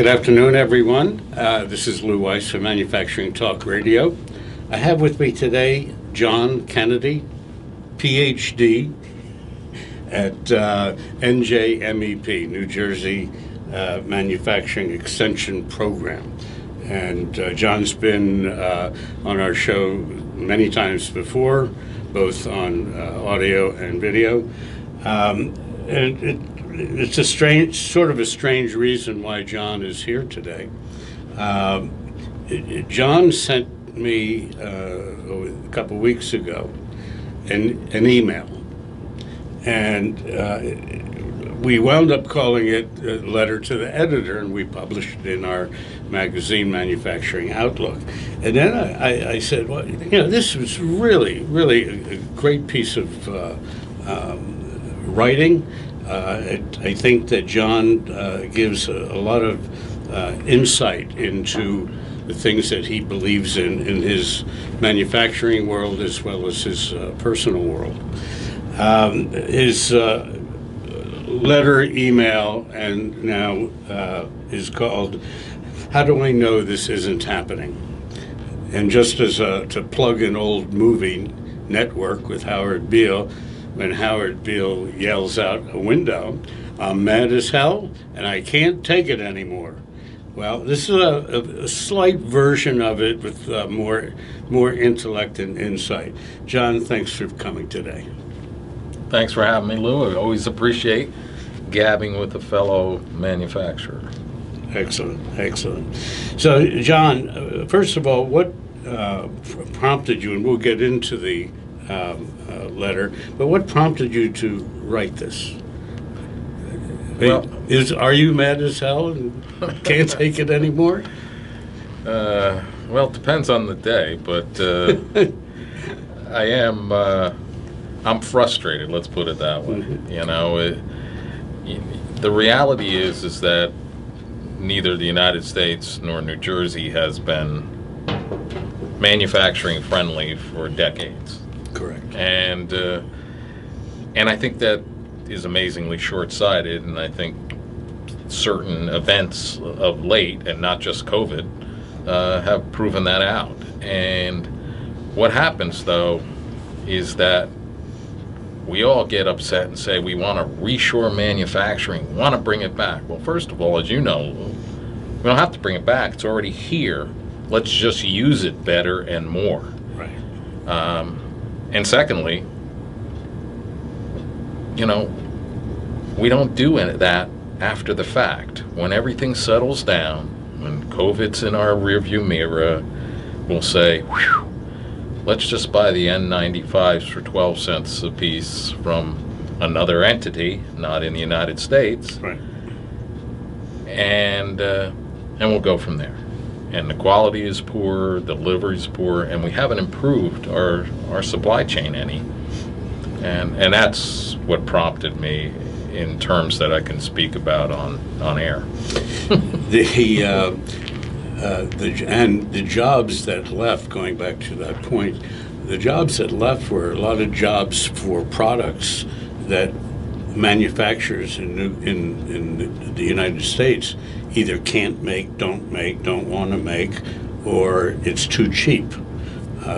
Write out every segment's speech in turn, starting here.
Good afternoon, everyone. This is Lou Weiss from Manufacturing Talk Radio. I have with me today John Kennedy, PhD at NJMEP, New Jersey Manufacturing Extension Program. And John's been on our show many times before, both on audio and video. It's a strange reason why John is here today. John sent me a couple weeks ago an email, and we wound up calling it a letter to the editor, and we published it in our magazine, Manufacturing Outlook. And then I said, well, this was really a great piece of writing. I think that John gives a lot of insight into the things that he believes in his manufacturing world as well as his personal world. His letter, email, and now is called, "How Do I Know This Isn't Happening?" And just as to plug an old movie, Network, with Howard Beale, when Howard Beale yells out a window, "I'm mad as hell and I can't take it anymore." Well, this is a slight version of it with more intellect and insight. John, thanks for coming today. Thanks for having me, Lou. I always appreciate gabbing with a fellow manufacturer. Excellent. So, John, first of all, what prompted you, and we'll get into the letter, but what prompted you to write this? Well, are you mad as hell and can't take it anymore? Well, it depends on the day, but I am. I'm frustrated. Let's put it that way. The reality is that neither the United States nor New Jersey has been manufacturing friendly for decades. Correct. And I think that is amazingly short-sighted, and I think certain events of late, and not just COVID, have proven that out. And what happens, though, is that we all get upset and say we want to reshore manufacturing, want to bring it back. Well, first of all, as you know, we don't have to bring it back. It's already here. Let's just use it better and more. Right. And secondly, we don't do that after the fact. When everything settles down, when COVID's in our rearview mirror, we'll say, whew, let's just buy the N95s for 12 cents a piece from another entity, not in the United States. Right. And we'll go from there. And the quality is poor, the delivery is poor, and we haven't improved our supply chain any. And that's what prompted me in terms that I can speak about on air. The jobs that left, going back to that point, the jobs that left were a lot of jobs for products that manufacturers in the United States either can't make, don't want to make, or it's too cheap.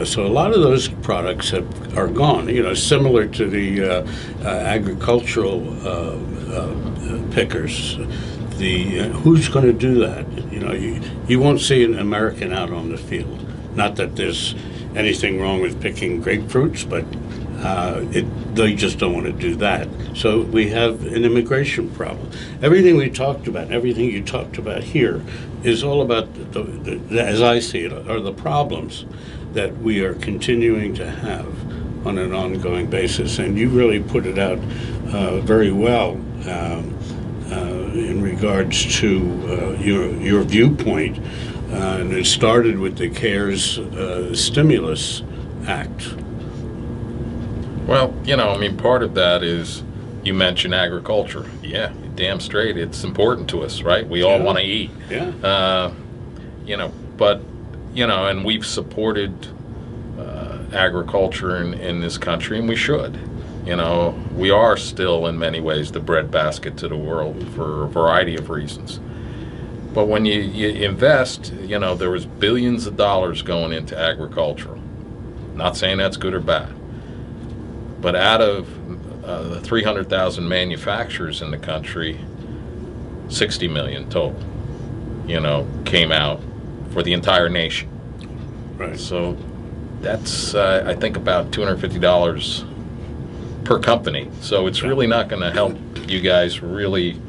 So a lot of those products are gone. Similar to the agricultural pickers. Who's going to do that? You won't see an American out on the field. Not that there's anything wrong with picking grapefruits, but they just don't want to do that. So we have an immigration problem. Everything we talked about, everything you talked about here, is all about, as I see it, are the problems that we are continuing to have on an ongoing basis. And you really put it out very well in regards to your viewpoint. And it started with the CARES Stimulus Act. Well, part of that is, you mentioned agriculture. Yeah, damn straight, it's important to us, right? We all want to eat. Yeah. And we've supported agriculture in this country, and we should. We are still in many ways the breadbasket to the world for a variety of reasons. But when you invest, there was billions of dollars going into agricultural. Not saying that's good or bad. But out of the 300,000 manufacturers in the country, 60 million total, came out for the entire nation. Right. So that's, I think, about $250 per company. So it's really not going to help you guys really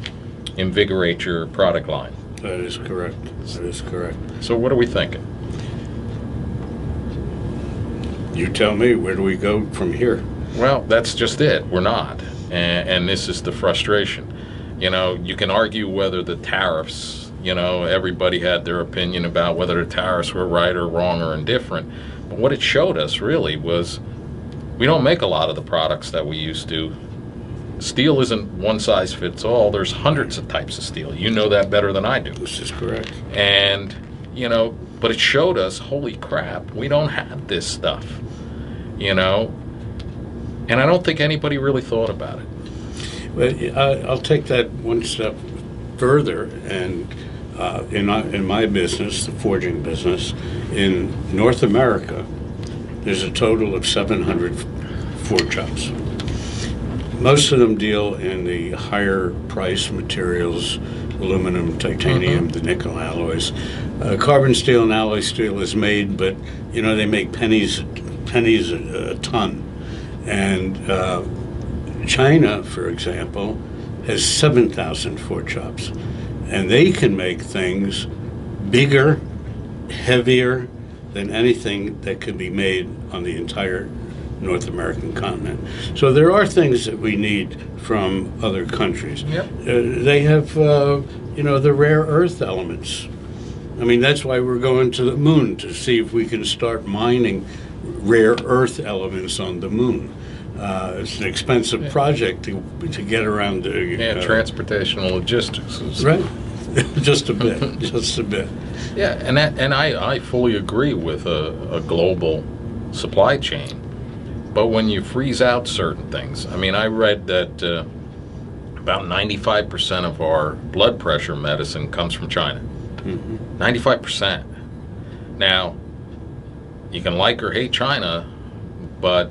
invigorate your product line. That is correct. That is correct. So what are we thinking? You tell me, where do we go from here? Well, that's just it. We're not. And this is the frustration. You can argue whether the tariffs, everybody had their opinion about whether the tariffs were right or wrong or indifferent. But what it showed us really was we don't make a lot of the products that we used to. Steel isn't one size fits all. There's hundreds of types of steel. You know that better than I do. This is correct. And, but it showed us, holy crap, we don't have this stuff, And I don't think anybody really thought about it. But I'll take that one step further, and in my business, the forging business, in North America, there's a total of 700 forge shops. Most of them deal in the higher price materials, aluminum, titanium, the nickel alloys. Carbon steel and alloy steel is made, but they make pennies a ton. And China, for example, has 7,000 forge shops, and they can make things bigger, heavier than anything that could be made on the entire North American continent. So there are things that we need from other countries. Yep. They have, the rare earth elements. I mean, that's why we're going to the moon, to see if we can start mining rare earth elements on the moon. It's an expensive project to get around the transportation and logistics. Right. Just a bit. Just a bit. Yeah, and I fully agree with a global supply chain. But when you freeze out certain things, I mean, I read that about 95% of our blood pressure medicine comes from China. 95%. Now, you can like or hate China, but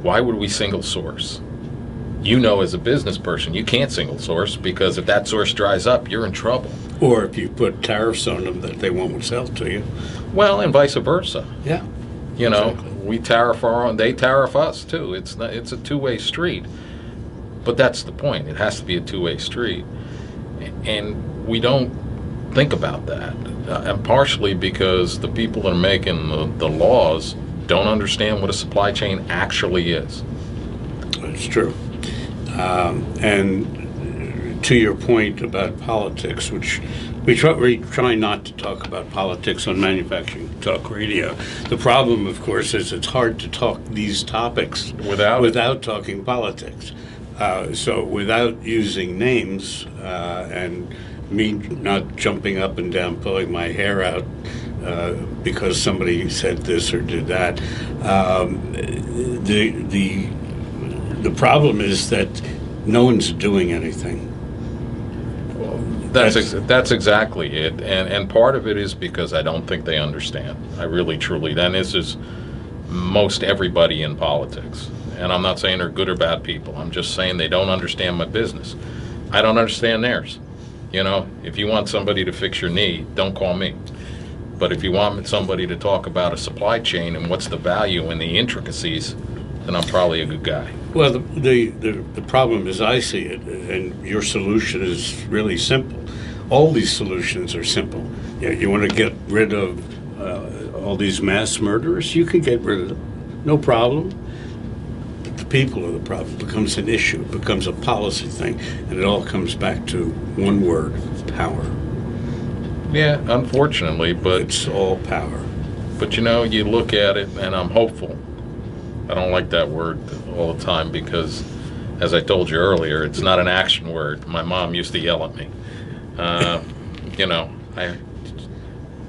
why would we single source? As a business person, you can't single source, because if that source dries up, you're in trouble. Or if you put tariffs on them that they won't sell to you. Well, and vice versa. Yeah. Exactly. We tariff our own, they tariff us too. It's a two-way street. But that's the point. It has to be a two-way street. And we don't think about that. And partially because the people that are making the laws don't understand what a supply chain actually is. It's true. And to your point about politics, which we try not to talk about politics on Manufacturing Talk Radio. The problem, of course, is it's hard to talk these topics without talking politics. So without using names and me not jumping up and down, pulling my hair out because somebody said this or did that, the problem is that no one's doing anything. That's exactly it, and part of it is because I don't think they understand. I really, truly. And this is most everybody in politics. And I'm not saying they're good or bad people. I'm just saying they don't understand my business. I don't understand theirs. If you want somebody to fix your knee, don't call me. But if you want somebody to talk about a supply chain and what's the value and the intricacies, then I'm probably a good guy. Well, the problem as I see it, and your solution is really simple. All these solutions are simple. You want to get rid of all these mass murderers? You can get rid of them. No problem. But the people are the problem. It becomes an issue. It becomes a policy thing. And it all comes back to one word: power. Yeah, unfortunately, but it's all power. But you look at it, and I'm hopeful. I don't like that word all the time because, as I told you earlier, it's not an action word. My mom used to yell at me.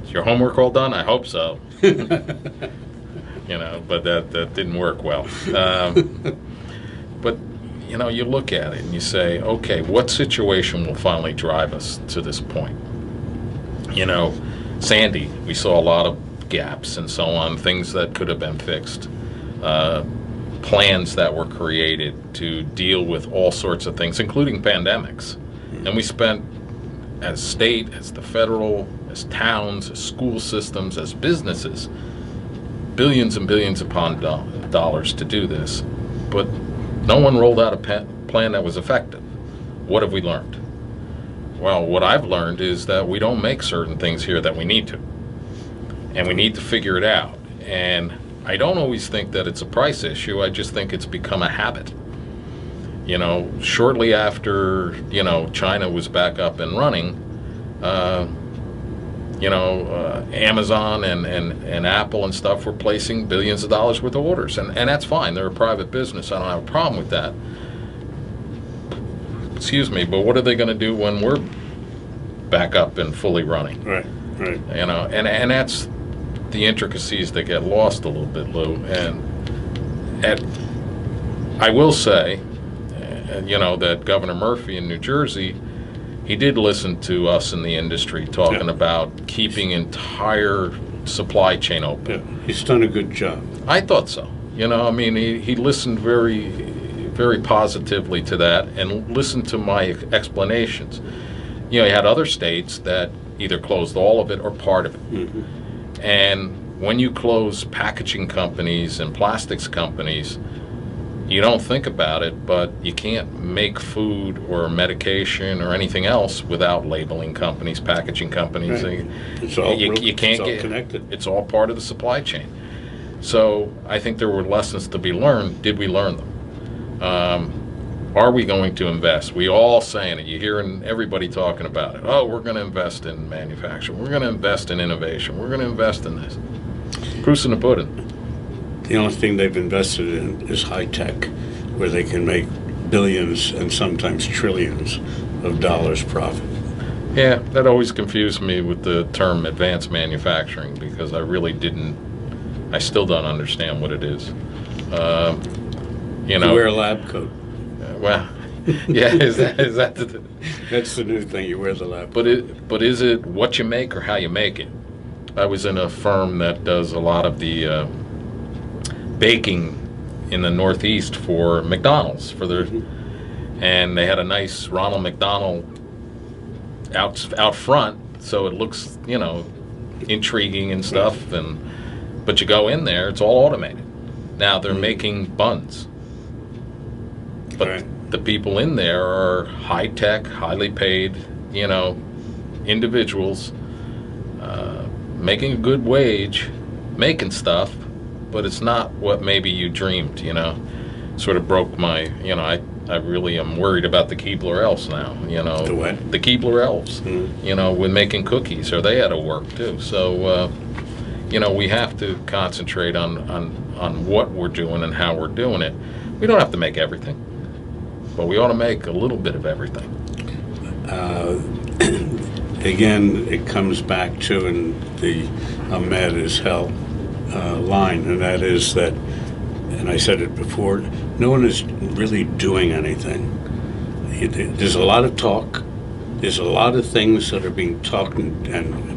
Is your homework all done? I hope so. But that didn't work well. But you look at it and you say, okay, what situation will finally drive us to this point? Sandy, we saw a lot of gaps and so on, things that could have been fixed, plans that were created to deal with all sorts of things, including pandemics. And we spent, as state, as the federal, as towns, as school systems, as businesses, billions and billions upon dollars to do this. But no one rolled out a plan that was effective. What have we learned? Well, what I've learned is that we don't make certain things here that we need to. And we need to figure it out. And I don't always think that it's a price issue. I just think it's become a habit. Shortly after, China was back up and running, Amazon and Apple and stuff were placing billions of dollars worth of orders. And that's fine. They're a private business. I don't have a problem with that. Excuse me, but what are they going to do when we're back up and fully running? Right. And that's the intricacies that get lost a little bit, Lou. And I will say, that Governor Murphy in New Jersey, he did listen to us in the industry talking about keeping entire supply chain open. Yeah, he's done a good job. I thought so. He listened very, very positively to that and listened to my explanations. He had other states that either closed all of it or part of it. Mm-hmm. And when you close packaging companies and plastics companies, you don't think about it, but you can't make food or medication or anything else without labeling companies, packaging companies. Right. It's all, you can't it's all connected. It's all part of the supply chain. So I think there were lessons to be learned. Did we learn them? Are we going to invest? We all saying it. You're hearing everybody talking about it. Oh, we're going to invest in manufacturing. We're going to invest in innovation. We're going to invest in this. Proof's in the pudding. The only thing they've invested in is high tech, where they can make billions and sometimes trillions of dollars profit. Yeah, that always confused me with the term advanced manufacturing, because I still don't understand what it is. You wear a lab coat. Well, yeah, is that the... That's the new thing, you wear the lab coat. But is it what you make or how you make it? I was in a firm that does a lot of the baking in the Northeast for McDonald's, and they had a nice Ronald McDonald out front, so it looks intriguing and stuff. But you go in there, it's all automated. Now they're making buns, but the people in there are high tech, highly paid, individuals making a good wage, making stuff. But it's not what maybe you dreamed, Sort of broke my, I really am worried about the Keebler elves now, The what? The Keebler elves, with making cookies, or they had to work too. So, we have to concentrate on what we're doing and how we're doing it. We don't have to make everything, but we ought to make a little bit of everything. Again, it comes back to, and the Ahmed is hell line, and that is that, and I said it before, no one is really doing anything. There's a lot of talk. There's a lot of things that are being talked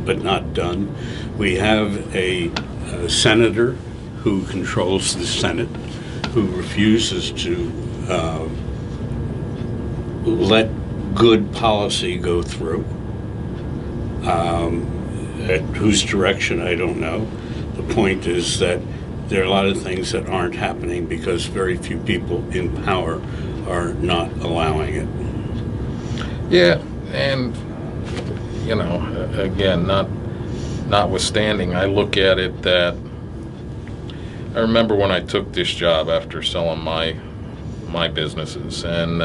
but not done. We have a senator who controls the Senate, who refuses to let good policy go through. At whose direction, I don't know. The point is that there are a lot of things that aren't happening because very few people in power are not allowing it. Yeah, and again, notwithstanding, I look at it that I remember when I took this job after selling my businesses, and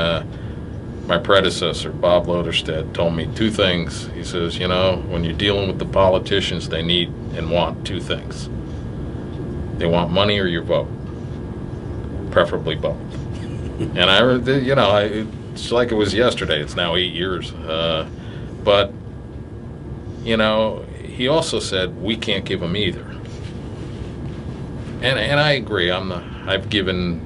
my predecessor, Bob Loderstedt, told me two things. He says, when you're dealing with the politicians, they need and want two things. They want money or your vote, preferably both. And it's like it was yesterday. It's now 8 years. But, he also said, we can't give them either. And I agree. I've given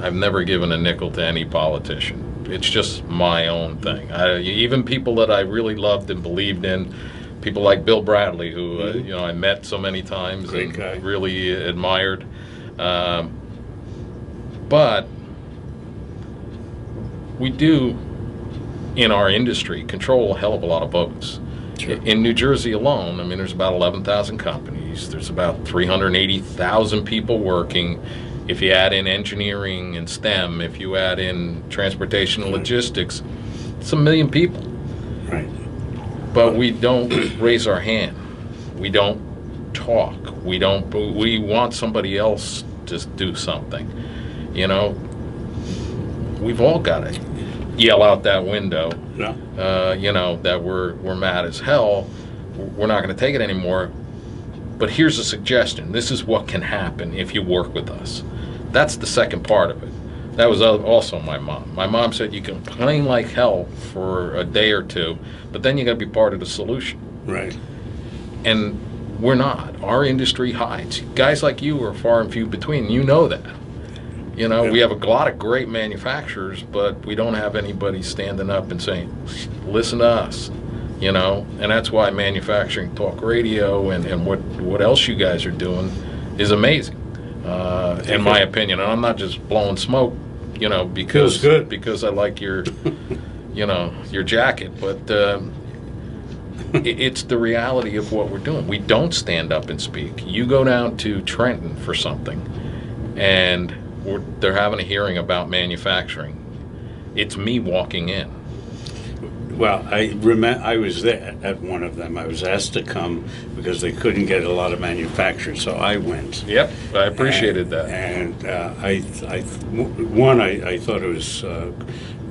I've never given a nickel to any politician. It's just my own thing. Even people that I really loved and believed in, people like Bill Bradley, who I met so many times Great and guy. really admired. But we do, in our industry, control a hell of a lot of votes. Sure. In New Jersey alone, I mean, there's about 11,000 companies. There's about 380,000 people working. If you add in engineering and STEM, if you add in transportation and logistics, it's 1 million people. Right. But we don't raise our hand. We don't talk. We want somebody else to do something. We've all got to yell out that window. No. That we're mad as hell. We're not going to take it anymore. But here's a suggestion. This is what can happen if you work with us. That's the second part of it. That was also my mom. My mom said you can complain like hell for a day or two, but then you got to be part of the solution. Right. And we're not. Our industry hides. Guys like you are far and few between. You know that. We have a lot of great manufacturers, but we don't have anybody standing up and saying, listen to us. And that's why manufacturing talk radio and what else you guys are doing is amazing, in my opinion. And I'm not just blowing smoke, Feels good. because I like your, your jacket, but it's the reality of what we're doing. We don't stand up and speak. You go down to Trenton for something, and they're having a hearing about manufacturing. It's me walking in. Well, I was there at one of them. I was asked to come because they couldn't get a lot of manufacturers, so I went. Yep, I appreciated that. And I thought it was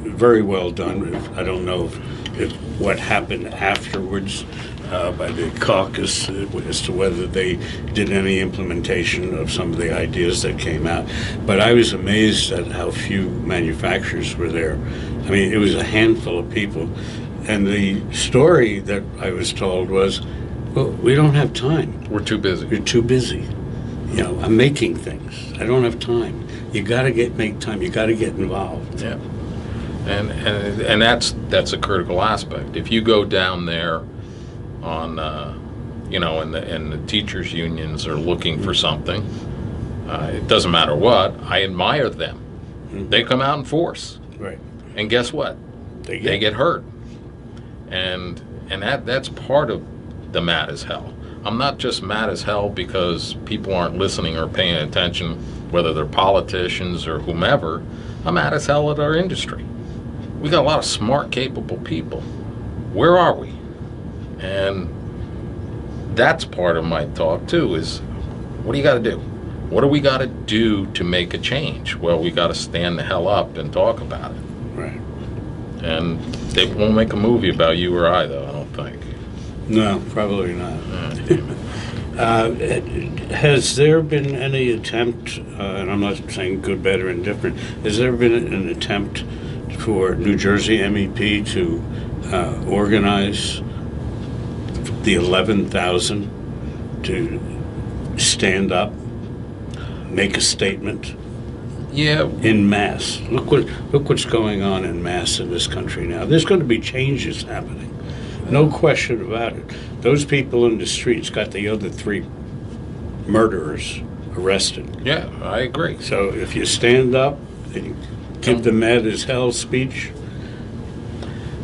very well done. I don't know if what happened afterwards by the caucus as to whether they did any implementation of some of the ideas that came out. But I was amazed at how few manufacturers were there. I mean, it was a handful of people. And the story that I was told was, well, we don't have time. We're too busy. You're too busy. I'm making things. I don't have time. You got to make time. You got to get involved. Yeah. And that's a critical aspect. If you go down there on, and the teachers' unions are looking for something, it doesn't matter what, I admire them. Mm-hmm. They come out in force. Right. And guess what? They get hurt. And that's part of the mad as hell. I'm not just mad as hell because people aren't listening or paying attention, whether they're politicians or whomever. I'm mad as hell at our industry. We got a lot of smart, capable people. Where are we? And that's part of my talk too, is what do you got to do? What do we got to do to make a change? Well, we got to stand the hell up and talk about it. Right. And they won't make a movie about you or I, though, I don't think. No, probably not. Has there been any attempt, and I'm not saying good, bad, or indifferent, has there been an attempt for New Jersey MEP to organize the 11,000 to stand up, make a statement? Yeah. In mass. Look what's going on in mass in this country now. There's going to be changes happening. No question about it. Those people in the streets got the other 3 murderers arrested. Yeah, I agree. So if you stand up and give the mad as hell speech.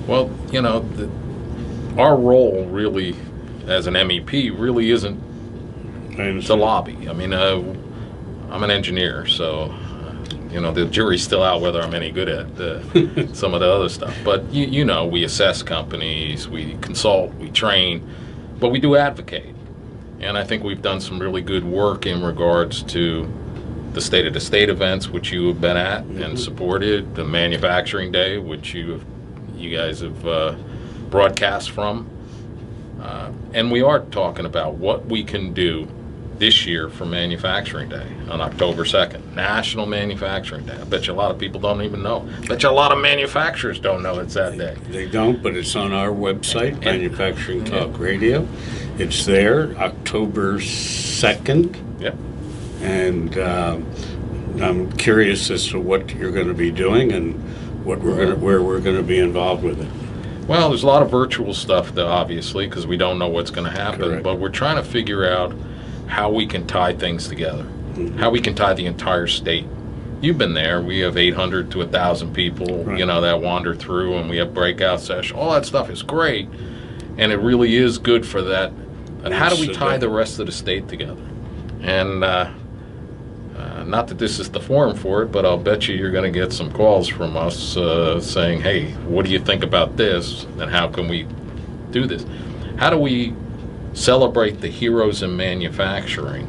Well, our role really, as an MEP, really isn't to lobby. I mean, I'm an engineer, so the jury's still out whether I'm any good at some of the other stuff. But we assess companies, we consult, we train, but we do advocate. And I think we've done some really good work in regards to the State of the State events, which you have been at and supported, the Manufacturing Day, which you guys have broadcast from. And we are talking about what we can do this year for Manufacturing Day on October 2nd, National Manufacturing Day. I bet you a lot of people don't even know. I bet you a lot of manufacturers don't know it's that day. They don't, but it's on our website, Manufacturing Talk Radio. It's there, October 2nd. Yep. And I'm curious as to what you're going to be doing and where we're going to be involved with it. Well, there's a lot of virtual stuff, though, obviously, because we don't know what's going to happen. Correct. But we're trying to figure out how we can tie things together, how we can tie the entire state. You've been there. We have 800 to 1,000 people, Right. that wander through, and we have breakout sessions. All that stuff is great, and it really is good for that. And how do we tie the rest of the state together? And not that this is the forum for it, but I'll bet you're going to get some calls from us saying, hey, what do you think about this, and how can we do this? How do we celebrate the heroes in manufacturing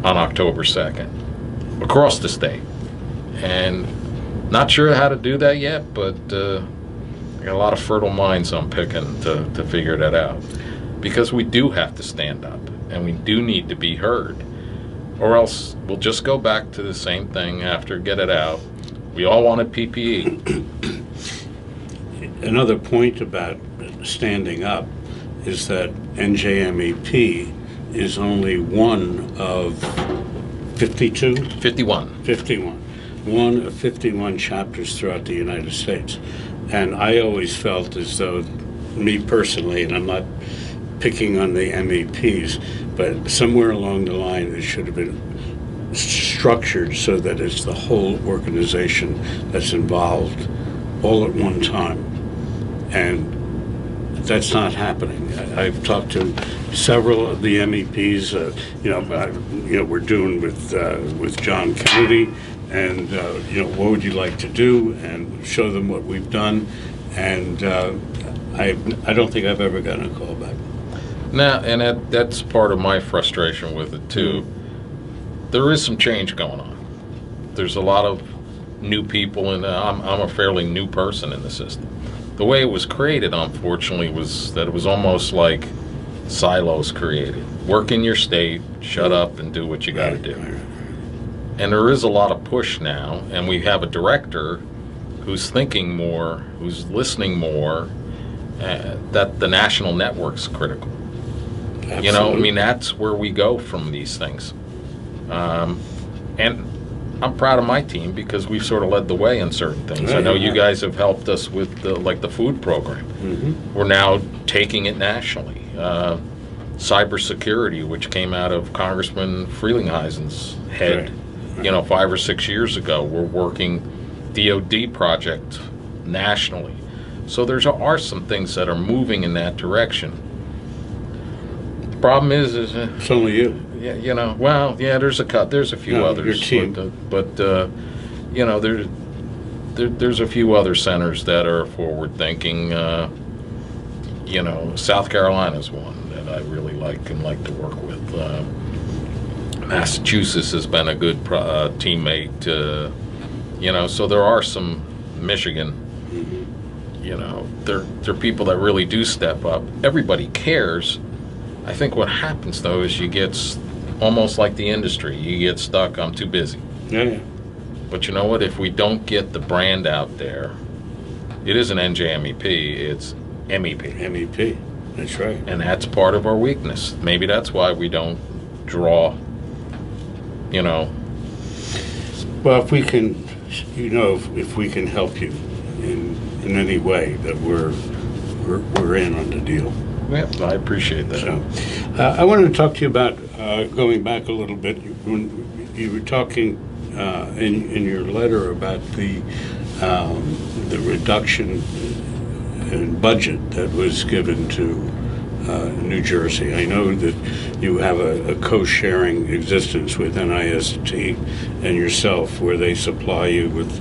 on October 2nd across the state? And not sure how to do that yet, but I got a lot of fertile minds I'm picking to figure that out, because we do have to stand up and we do need to be heard, or else we'll just go back to the same thing after get it out. We all wanted PPE. Another point about standing up is that NJMEP is only one of 51. 51. One of 51 chapters throughout the United States. And I always felt as though, me personally, and I'm not picking on the MEPs, but somewhere along the line it should have been structured so that it's the whole organization that's involved all at one time. And that's not happening. I've talked to several of the MEPs. We're doing with John Kennedy, and what would you like to do, and show them what we've done. And I don't think I've ever gotten a call back. Now, and that's part of my frustration with it too. There is some change going on. There's a lot of new people, and I'm a fairly new person in the system. The way it was created, unfortunately, was that it was almost like silos created. Work in your state, shut up, and do what you got to do. And there is a lot of push now, and we have a director who's thinking more, who's listening more, that the national network's critical. Absolutely. That's where we go from these things. And I'm proud of my team because we've sort of led the way in certain things. I know you guys have helped us with the food program. Mm-hmm. We're now taking it nationally. Cybersecurity, which came out of Congressman Frelinghuysen's head, Right. 5 or 6 years ago. We're working DoD project nationally. So there are some things that are moving in that direction. The problem is It's only you. there's a few No, others. your team. But there's a few other centers that are forward thinking. South Carolina's one that I really like and like to work with. Massachusetts has been a good teammate. So there are some. Michigan. They're people that really do step up. Everybody cares. I think what happens though is you get almost like the industry. You get stuck. I'm too busy. Yeah. But you know what? If we don't get the brand out there, it isn't NJMEP. It's MEP. MEP. That's right. And that's part of our weakness. Maybe that's why we don't draw. Well, if we can, if we can help you in any way, that we're in on the deal. Yeah, I appreciate that. So, I wanted to talk to you about going back a little bit. When you were talking in your letter about the reduction in budget that was given to New Jersey. I know that you have a co-sharing existence with NIST and yourself, where they supply you with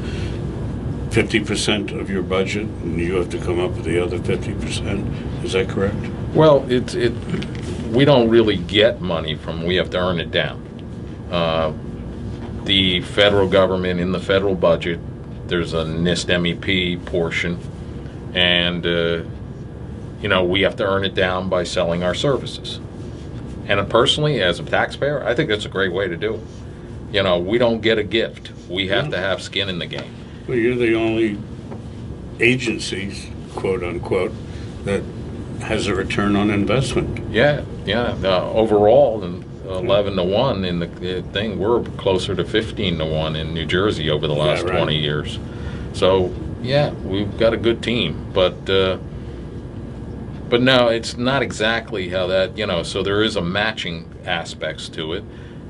50% of your budget, and you have to come up with the other 50%. Is that correct? Well, we don't really get money from. We have to earn it down. The federal government, in the federal budget, there's a NIST MEP portion, and we have to earn it down by selling our services. And personally, as a taxpayer, I think that's a great way to do it. We don't get a gift. We have to have skin in the game. Well, you're the only agency, quote unquote, that has a return on investment. Yeah. Overall, and 11 to 1 in the thing. We're closer to 15 to 1 in New Jersey over the last 20 years. So yeah, we've got a good team, but no, it's not exactly how that, so there is a matching aspects to it.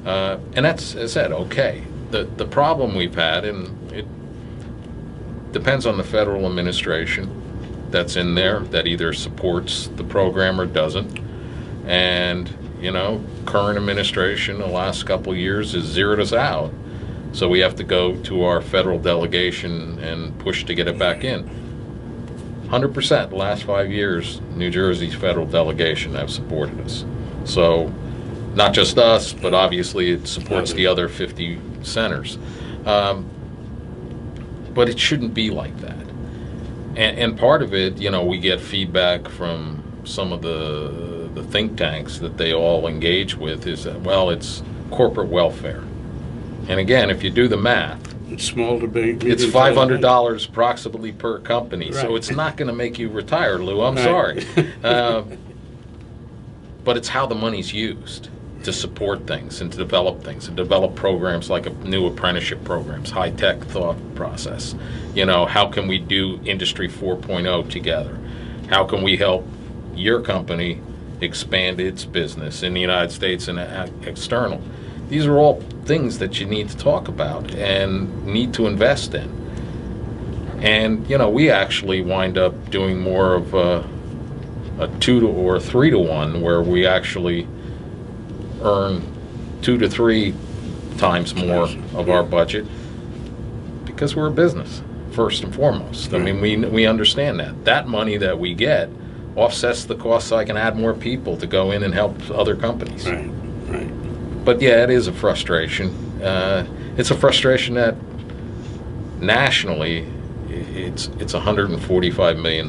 And that's, as I said, okay. The problem we've had, and it depends on the federal administration that's in there that either supports the program or doesn't. And, current administration the last couple of years has zeroed us out. So we have to go to our federal delegation and push to get it back in. 100% the last 5 years, New Jersey's federal delegation have supported us. So not just us, but obviously it supports the other 50 centers. But it shouldn't be like that. And part of it, we get feedback from some of the think tanks that they all engage with is that, well, it's corporate welfare. And again, if you do the math, it's small to big. It's $500 approximately per company, right. So it's not going to make you retire, Lou. I'm right. sorry. But it's how the money's used to support things and to develop things and develop programs like new apprenticeship programs, high-tech thought process. How can we do Industry 4.0 together? How can we help your company expand its business in the United States and external? These are all things that you need to talk about and need to invest in. And, we actually wind up doing more of a 2 to or 3 to 1 where we actually earn 2 to 3 times more of our budget because we're a business, first and foremost. I mean, we understand that. That money that we get offsets the cost so I can add more people to go in and help other companies. Right. But yeah, it is a frustration. It's a frustration that nationally it's $145 million.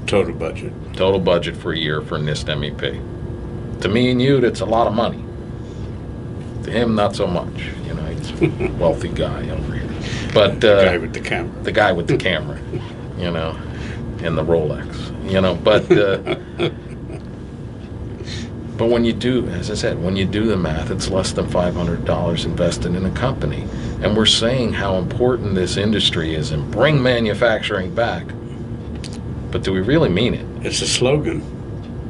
Total budget. Total budget for a year for NIST MEP. To me and you, that's a lot of money. To him, not so much. He's a wealthy guy over here. But the guy with the camera. The guy with the camera, and the Rolex, But when you do, as I said, when you do the math, it's less than $500 invested in a company. And we're saying how important this industry is and bring manufacturing back. But do we really mean it? It's a slogan.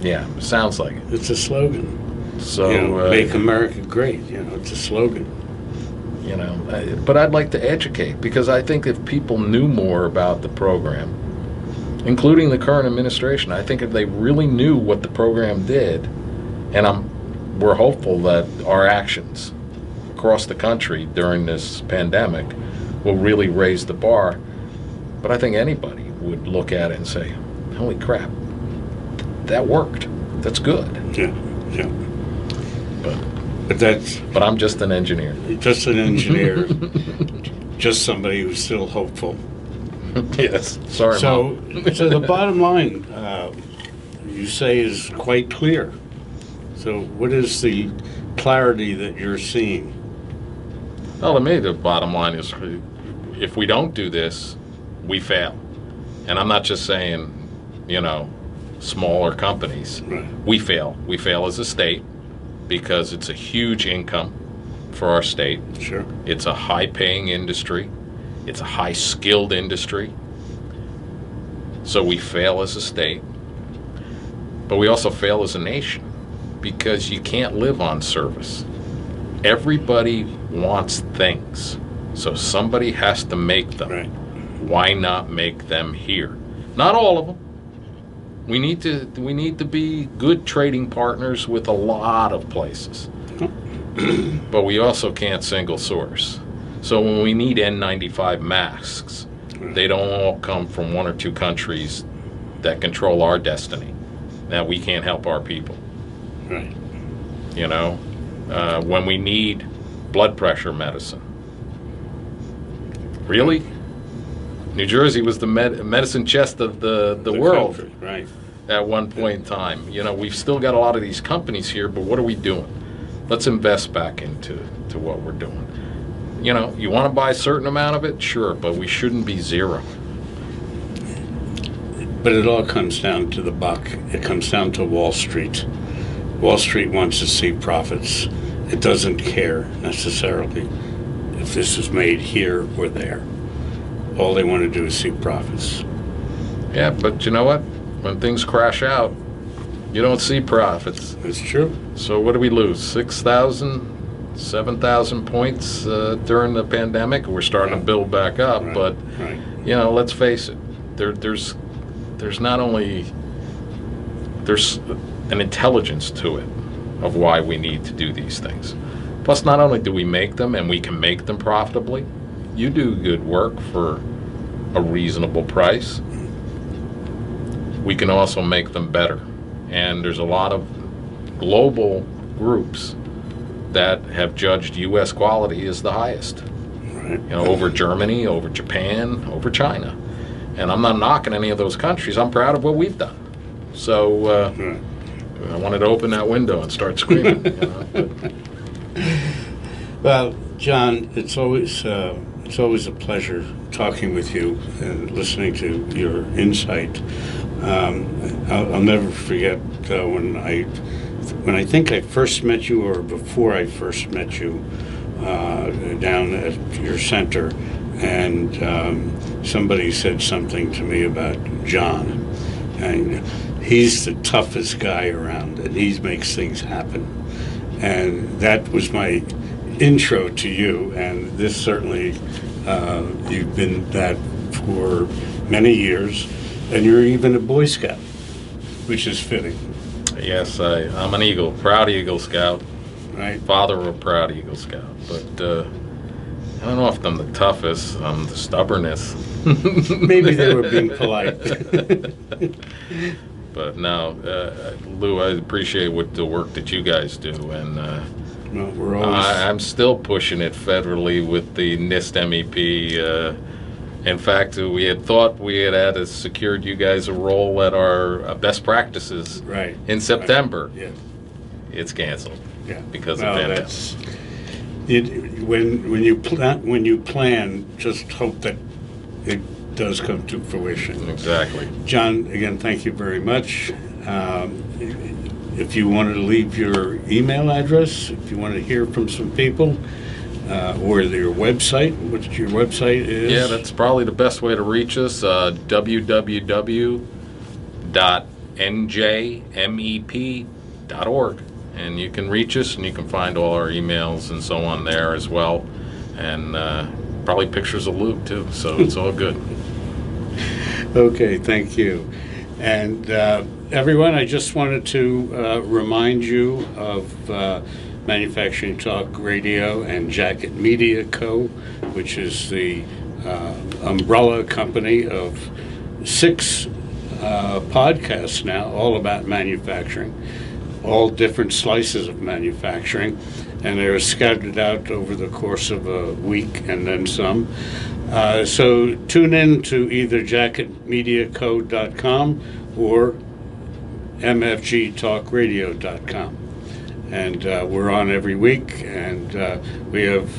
Yeah, sounds like it. It's a slogan. So make America great. It's a slogan. But I'd like to educate because I think if people knew more about the program, including the current administration, I think if they really knew what the program did, and we're hopeful that our actions across the country during this pandemic will really raise the bar. But I think anybody would look at it and say, holy crap, that worked. That's good. Yeah. But I'm just an engineer. Just an engineer. Just somebody who's still hopeful. Yes. Sorry, So Mom. So the bottom line, you say, is quite clear. So what is the clarity that you're seeing? Well, to me, the bottom line is if we don't do this, we fail. And I'm not just saying, smaller companies. Right. We fail. We fail as a state because it's a huge income for our state. Sure. It's a high-paying industry. It's a high-skilled industry. So we fail as a state. But we also fail as a nation because you can't live on service. Everybody wants things. So somebody has to make them. Right. Why not make them here? Not all of them. We need to be good trading partners with a lot of places. But we also can't single source. So when we need N95 masks, they don't all come from 1 or 2 countries that control our destiny. Now we can't help our people. Right. When we need blood pressure medicine. Really? New Jersey was the medicine chest of the world. Country. Right. At one point in time. We've still got a lot of these companies here, but what are we doing? Let's invest back into what we're doing. You want to buy a certain amount of it? Sure, but we shouldn't be zero. But it all comes down to the buck. It comes down to Wall Street. Wall Street wants to see profits. It doesn't care necessarily if this is made here or there. All they want to do is see profits. Yeah, but you know what? When things crash out, you don't see profits. That's true. So what do we lose? 6,000, 7,000 points during the pandemic? We're starting to build back up, Right. but Right. let's face it. There's not only there's an intelligence to it of why we need to do these things. Plus, not only do we make them and we can make them profitably, you do good work for a reasonable price. We can also make them better. And there's a lot of global groups that have judged U.S. quality as the highest. Right. Over Germany, over Japan, over China. And I'm not knocking any of those countries. I'm proud of what we've done. So Right. I wanted to open that window and start screaming. Well, John, it's always a pleasure talking with you and listening to your insight. I'll never forget when I think I first met you, or before I first met you, down at your center, and somebody said something to me about John, and he's the toughest guy around, and he makes things happen, and that was my intro to you. And this certainly, you've been that for many years, and you're even a Boy Scout, which is fitting. Yes, I'm an Eagle, proud Eagle Scout, Right. father of a proud Eagle Scout. But I don't know if I'm the toughest. I'm the stubbornness. Maybe they were being polite. But no, Lou, I appreciate the work that you guys do, and No, we're always. I'm still pushing it federally with the NIST MEP. In fact, we had thought we had secured you guys a role at our best practices Right. in September. Yeah. It's canceled Yeah. because Well, of pandemic. that's when you plan, just hope that it does come to fruition. Exactly. John, again, thank you very much. If you wanted to leave your email address, if you want to hear from some people, or your website, what your website is. Yeah, that's probably the best way to reach us. www.njmep.org. And you can reach us, and you can find all our emails and so on there as well. And probably pictures of Lou, too. So it's all good. Okay, thank you. And everyone, I just wanted to remind you of Manufacturing Talk Radio and Jacket Media Co., which is the umbrella company of 6 podcasts now, all about manufacturing, all different slices of manufacturing, and they're scattered out over the course of a week and then some. So tune in to either jacketmediaco.com or mfgtalkradio.com. And we're on every week, and we have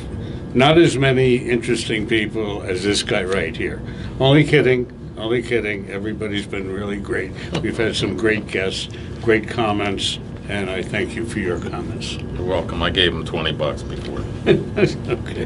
not as many interesting people as this guy right here. Only kidding. Everybody's been really great. We've had some great guests, great comments, and I thank you for your comments. You're welcome. I gave him $20 before. Okay.